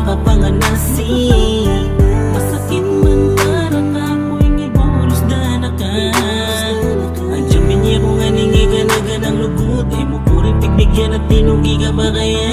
makapanganasi. Masakit man para kapo'y ibulos na ka. Andiyan binye ko nga ningi ganaganang lugod. Ay mo puring pigbigyan at tinugi ka ba kaya?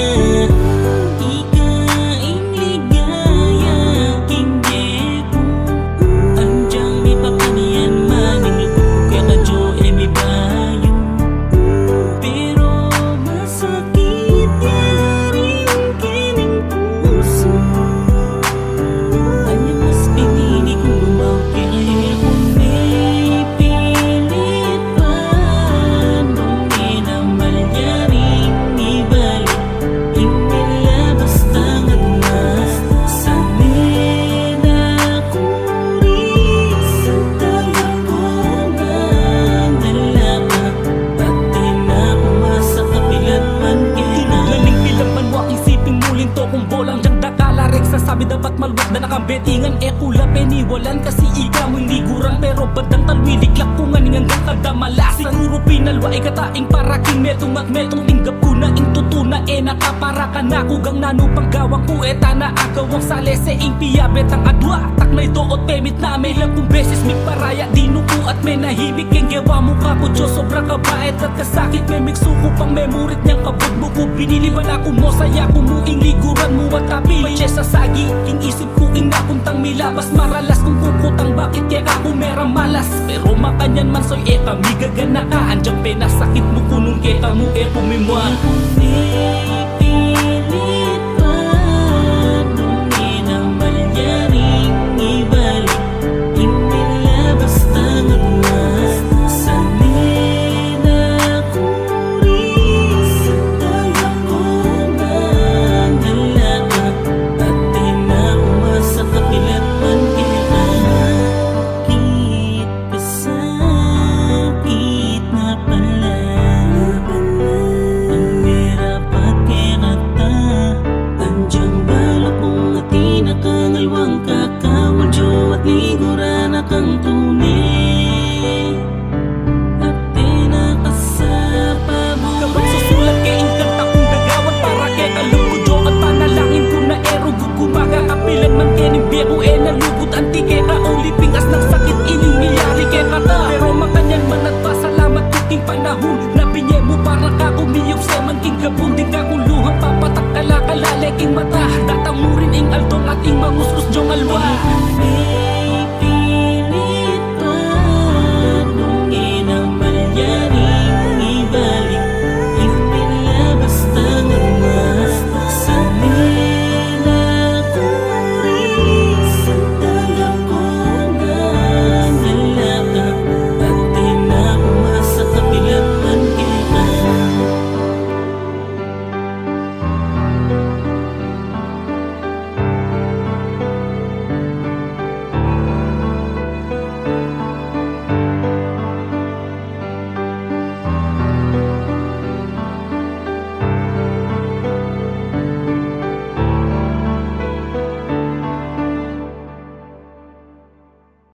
Sabi dapat maluwag na nakabetingan kula peniwalan kasi ikaw mo'y liguran. Pero badang talwiliklak ko nga ningang kadamalas. Siguro pinalwa ay kataing para kinmetong magmetong tinggap ko na intutuna nakapara ka na kugang nanupang gawang kueta na agawang salese ing piyabet ang adwa. Taknay doot pemit na may lang kung beses may paraya dinuko at may nahimik keng gawa mo ka po Diyos sobrang kabait at kasakit may miksuko pang memorit niyang kabudbuko. Biniliban ako mo saya kumuing liguran mo at kapili sa sagi king isip ko ing napuntang milabas maralas kung kukutang bakit kaya ako merang malas. Pero makanyan man soy eka migagana ka andyang penasakit mo kunong kita mo pumimwa.